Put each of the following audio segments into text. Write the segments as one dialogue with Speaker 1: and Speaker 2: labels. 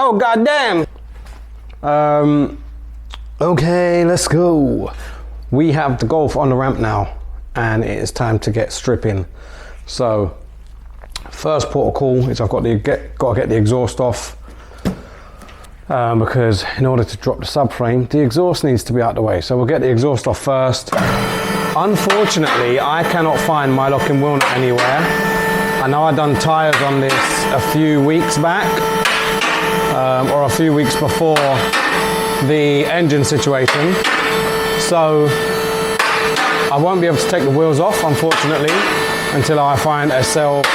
Speaker 1: Oh, goddamn. Okay, let's go. We have the Golf on the ramp now, and it is time to get stripping. So, first port of call is I've got to get the exhaust off, because in order to drop the subframe, the exhaust needs to be out the way. So we'll get the exhaust off first. Unfortunately, I cannot find my locking wheel nut anywhere. I know I've done tyres on this a few weeks back, or a few weeks before the engine situation. So I won't be able to take the wheels off, unfortunately, until I find myself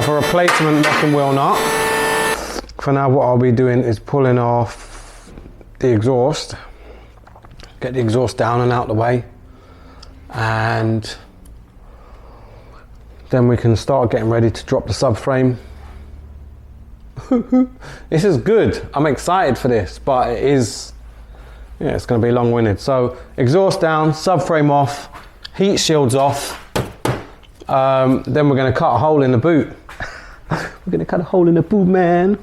Speaker 1: a replacement locking wheel nut. For now, what I'll be doing is pulling off the exhaust, get the exhaust down and out the way, and then we can start getting ready to drop the subframe. This is good. I'm excited for this, but it is, yeah, it's going to be long-winded. So exhaust down, subframe off, heat shields off. Then we're going to cut a hole in the boot. We're going to cut a hole in the boot, man.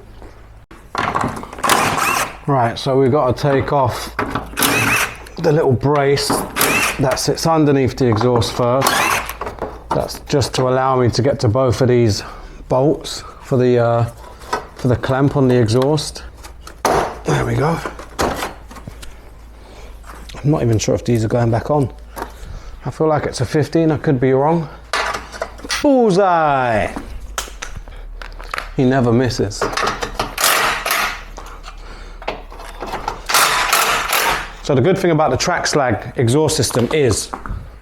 Speaker 1: Right, so we've got to take off the little brace that sits underneath the exhaust first. That's just to allow me to get to both of these bolts for the clamp on the exhaust. There we go. I'm not even sure if these are going back on. I feel like it's a 15, I could be wrong. Bullseye! He never misses. So the good thing about the track slag exhaust system is,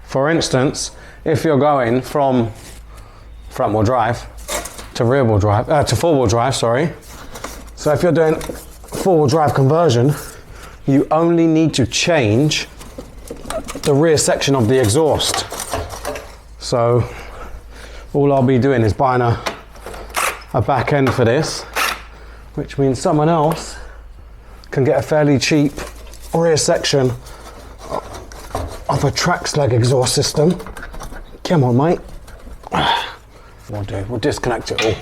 Speaker 1: for instance, if you're going from front wheel drive to rear wheel drive, to four wheel drive, sorry. So if you're doing four wheel drive conversion, you only need to change the rear section of the exhaust. So all I'll be doing is buying a back end for this, which means someone else can get a fairly cheap rear section of a track slag exhaust system. Come on, mate. We'll disconnect it all.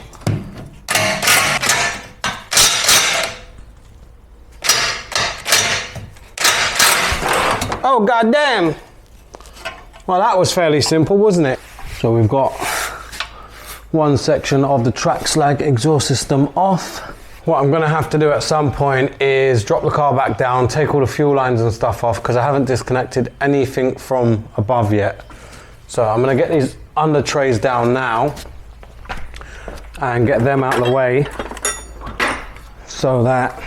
Speaker 1: Oh, goddamn. Well, that was fairly simple, wasn't it? So we've got one section of the track slag exhaust system off. What I'm gonna have to do at some point is drop the car back down, take all the fuel lines and stuff off, because I haven't disconnected anything from above yet. So I'm gonna get these under trays down now and get them out of the way so that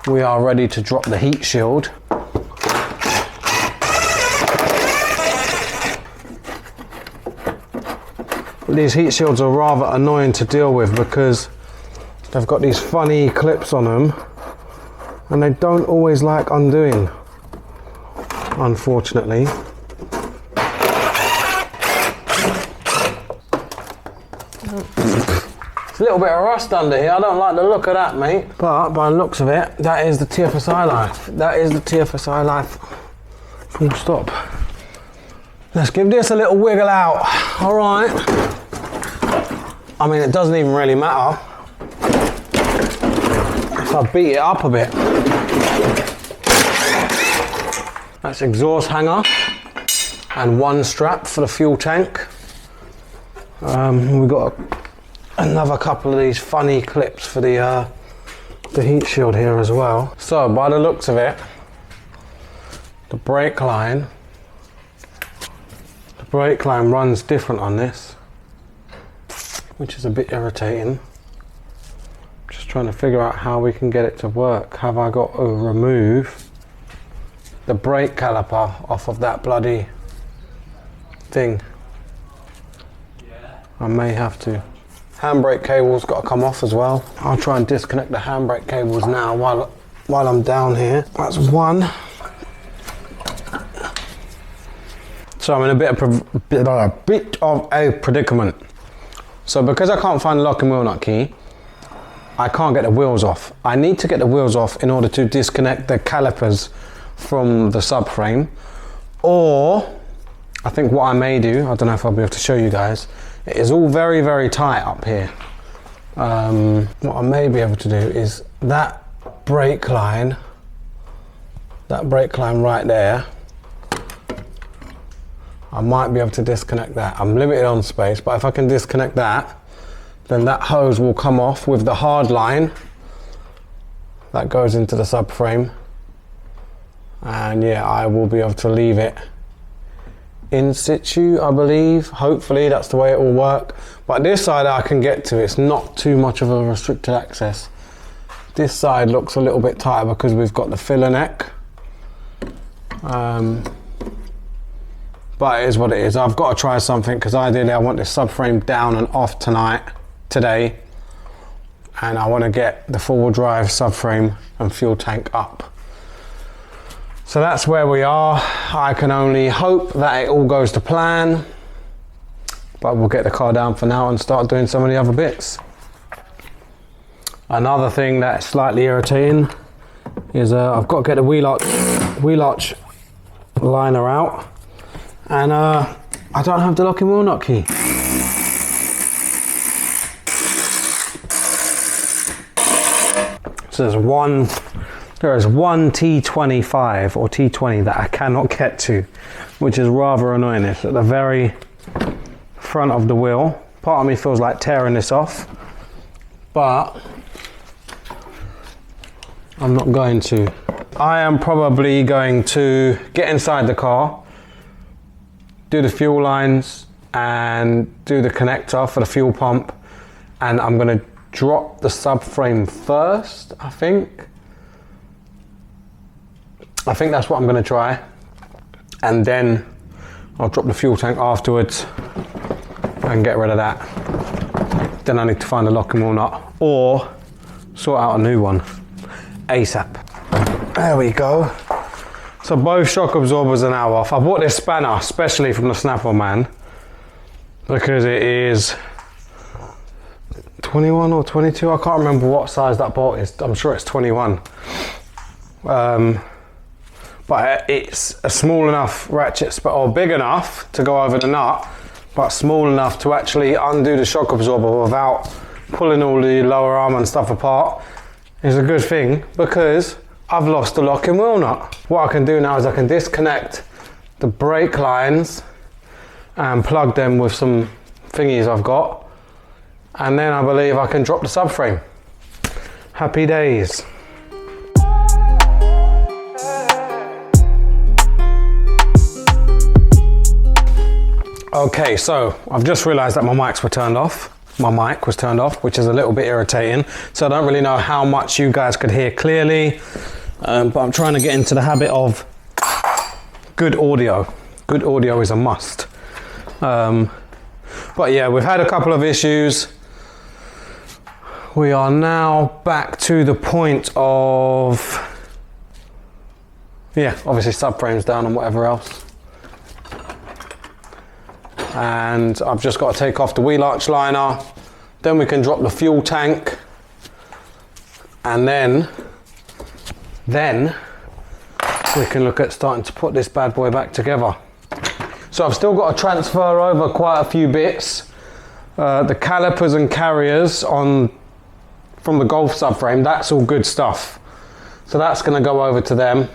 Speaker 1: we are ready to drop the heat shield. These heat shields are rather annoying to deal with because they've got these funny clips on them and they don't always like undoing, unfortunately. It's a little bit of rust under here. I don't like the look of that, mate. But by the looks of it, that is the TFSI life. That is the TFSI life. Full stop. Let's give this a little wiggle out. All right. I mean, it doesn't even really matter if I beat it up a bit. That's exhaust hanger and one strap for the fuel tank. We've got another couple of these funny clips for the heat shield here as well. So by the looks of it, the brake line runs different on this, which is a bit irritating. Just trying to figure out how we can get it to work. Have I got to remove the brake caliper off of that bloody thing? Yeah. I may have to. Handbrake cable's got to come off as well. I'll try and disconnect the handbrake cables now while I'm down here. That's one. So I'm in a bit of a predicament. So because I can't find the lock and wheel nut key, I can't get the wheels off. I need to get the wheels off in order to disconnect the calipers from the subframe. Or, I think what I may do, I don't know if I'll be able to show you guys, it is all very, very tight up here. What I may be able to do is that brake line right there, I might be able to disconnect that. I'm limited on space, but if I can disconnect that, then that hose will come off with the hard line that goes into the subframe. And yeah, I will be able to leave it in situ, I believe. Hopefully that's the way it will work. But this side I can get to, it's not too much of a restricted access. This side looks a little bit tighter because we've got the filler neck. But it is what it is. I've got to try something because ideally I want this subframe down and off today. And I want to get the four-wheel drive subframe and fuel tank up. So that's where we are. I can only hope that it all goes to plan. But we'll get the car down for now and start doing some of the other bits. Another thing that's slightly irritating is I've got to get the wheel arch liner out. And I don't have the locking wheel nut key. So there is one T25 or T20 that I cannot get to, which is rather annoying. It's at the very front of the wheel. Part of me feels like tearing this off, but I'm not going to. I am probably going to get inside the car, do the fuel lines and do the connector for the fuel pump, and I'm going to drop the subframe first, I think that's what I'm going to try, and then I'll drop the fuel tank afterwards and get rid of that. Then I need to find a locking wheel nut or sort out a new one ASAP. There we go. So both shock absorbers are now off. I bought this spanner especially from the Snap-on Man because it is 21 or 22. I can't remember what size that bolt is. I'm sure it's 21. But it's a small enough ratchet, or big enough to go over the nut, but small enough to actually undo the shock absorber without pulling all the lower arm and stuff apart. Is a good thing because I've lost the locking wheel nut. What I can do now is I can disconnect the brake lines and plug them with some thingies I've got, and then I believe I can drop the subframe. Happy days. Okay, so I've just realized that my mics were turned off. My mic was turned off, which is a little bit irritating. So I don't really know how much you guys could hear clearly, but I'm trying to get into the habit of good audio. Good audio is a must. But yeah, we've had a couple of issues. We are now back to the point of, yeah, obviously subframes down and whatever else. And I've just got to take off the wheel arch liner, then we can drop the fuel tank, and then we can look at starting to put this bad boy back together. So I've still got to transfer over quite a few bits. The calipers and carriers from the Golf subframe, that's all good stuff. So that's going to go over to them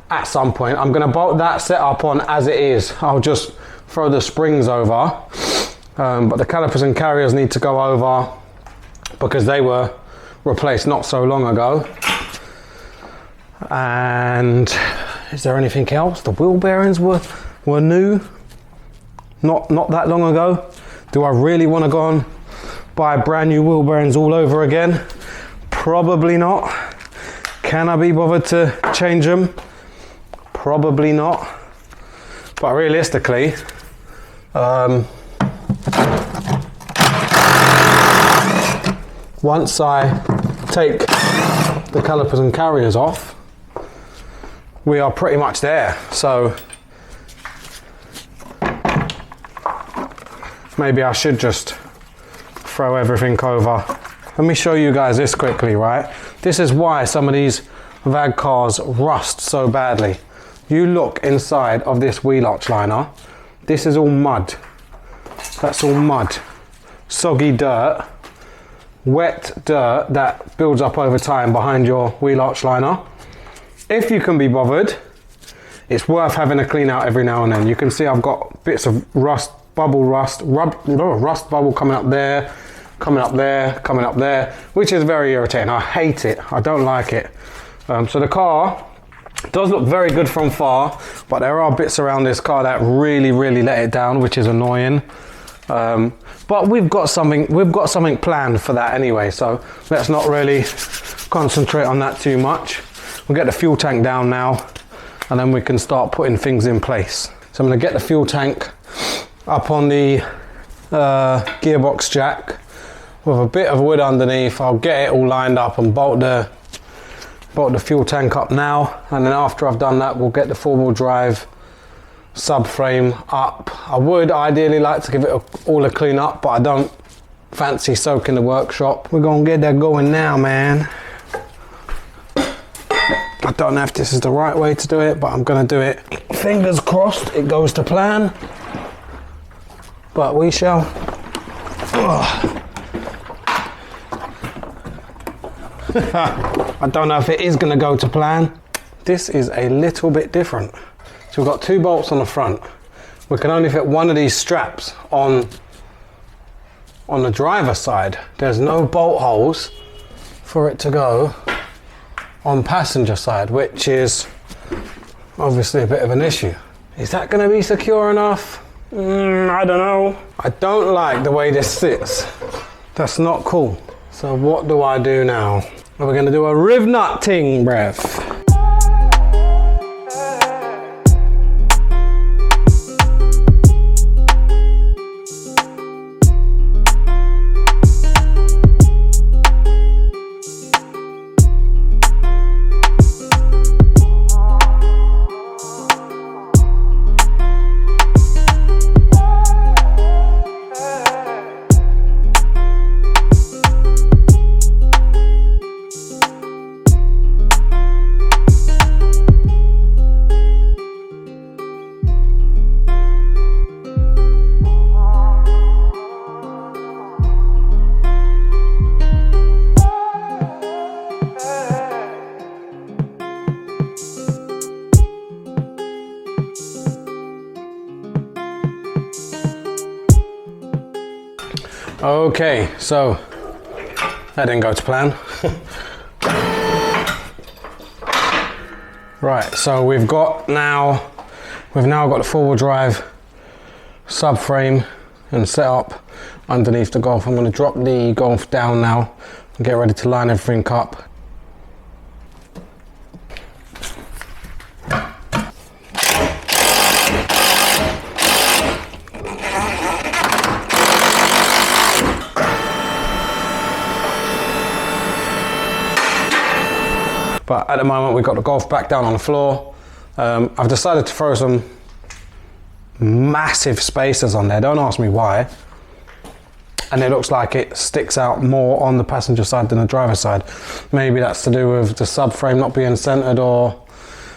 Speaker 1: at some point. I'm going to bolt that setup on as it is. I'll just throw the springs over, but the calipers and carriers need to go over because they were replaced not so long ago. And is there anything else? The wheel bearings were new not that long ago. Do I really want to go and buy brand new wheel bearings all over again? Probably not. Can I be bothered to change them? Probably not. But realistically, once I take the calipers and carriers off, we are pretty much there. So maybe I should just throw everything over. Let me show you guys this quickly, right? This is why some of these VAG cars rust so badly. You look inside of this wheel arch liner, this is all mud. That's all mud. Soggy dirt wet dirt that builds up over time behind your wheel arch liner. If you can be bothered, it's worth having a clean out every now and then. You can see I've got bits of rust bubble coming up there, coming up there, coming up there, which is very irritating. I hate it. I don't like it. So the car does look very good from far, but there are bits around this car that really let it down, which is annoying. But we've got something planned for that anyway, so let's not really concentrate on that too much. We'll get the fuel tank down now, and then we can start putting things in place. So I'm going to get the fuel tank up on the gearbox jack with a bit of wood underneath. I'll get it all lined up and bolt the fuel tank up now, and then after I've done that, we'll get the four-wheel drive subframe up. I would ideally like to give it all a clean up, but I don't fancy soaking the workshop. We're gonna get that going now, man. I don't know if this is the right way to do it, but I'm gonna do it. Fingers crossed it goes to plan, but we shall. I don't know if it is gonna go to plan. This is a little bit different. So we've got two bolts on the front. We can only fit one of these straps on the driver's side. There's no bolt holes for it to go on passenger side, which is obviously a bit of an issue. Is that going to be secure enough? I don't know. I don't like the way this sits. That's not cool. So what do I do now? We're going to do a riv nut ting, bruv. Okay, so that didn't go to plan. Right, so we've now got the four-wheel drive subframe and set up underneath the Golf. I'm going to drop the Golf down now and get ready to line everything up. But at the moment we've got the Golf back down on the floor. I've decided to throw some massive spacers on there, don't ask me why. And it looks like it sticks out more on the passenger side than the driver's side. Maybe that's to do with the subframe not being centered or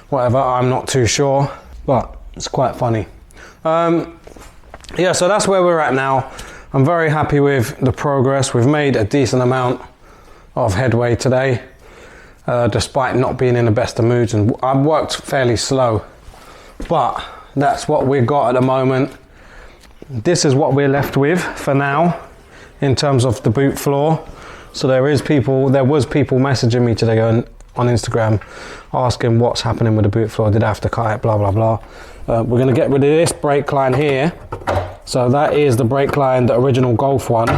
Speaker 1: whatever, I'm not too sure, but it's quite funny. Yeah, so that's where we're at now. I'm very happy with the progress. We've made a decent amount of headway today. Despite not being in the best of moods, and I've worked fairly slow, but that's what we've got at the moment. This is what we're left with for now in terms of the boot floor. So there was people messaging me today on Instagram asking what's happening with the boot floor, did I have to cut it, blah blah blah. We're going to get rid of this brake line here. So that is the brake line, the original Golf one,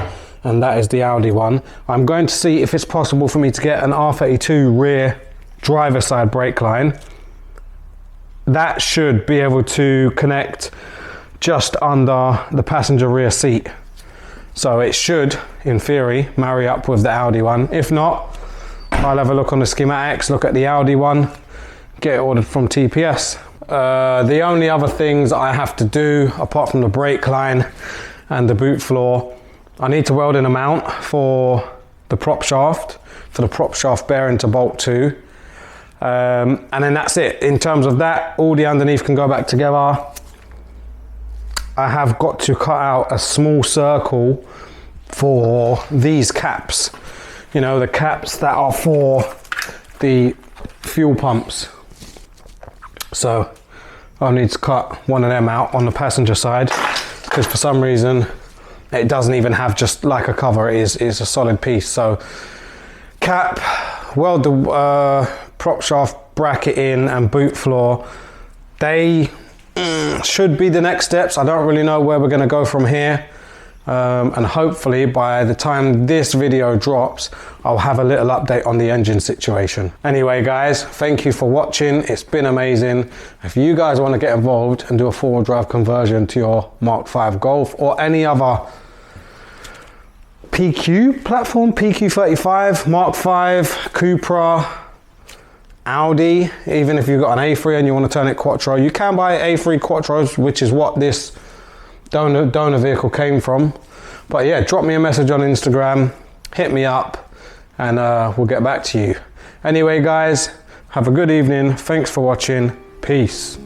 Speaker 1: and that is the Audi one. I'm going to see if it's possible for me to get an R32 rear driver side brake line. That should be able to connect just under the passenger rear seat. So it should, in theory, marry up with the Audi one. If not, I'll have a look on the schematics, look at the Audi one, get it ordered from TPS. The only other things I have to do, apart from the brake line and the boot floor, I need to weld in a mount for the prop shaft, bearing to bolt to. And then that's it. In terms of that, all the underneath can go back together. I have got to cut out a small circle for these caps. You know, the caps that are for the fuel pumps. So I'll need to cut one of them out on the passenger side, because for some reason it doesn't even have just like a cover, it is a solid piece. So cap, weld the prop shaft bracket in, and boot floor, they should be the next steps. I don't really know where we're going to go from here, and hopefully by the time this video drops I'll have a little update on the engine situation. Anyway guys, thank you for watching, it's been amazing. If you guys want to get involved and do a four-wheel drive conversion to your Mark 5 Golf or any other PQ platform, PQ35, Mark 5, Cupra, Audi, even if you've got an A3 and you want to turn it Quattro, you can buy A3 Quattros, which is what this donor vehicle came from. But yeah, drop me a message on Instagram, hit me up, and we'll get back to you. Anyway guys, have a good evening, thanks for watching, peace.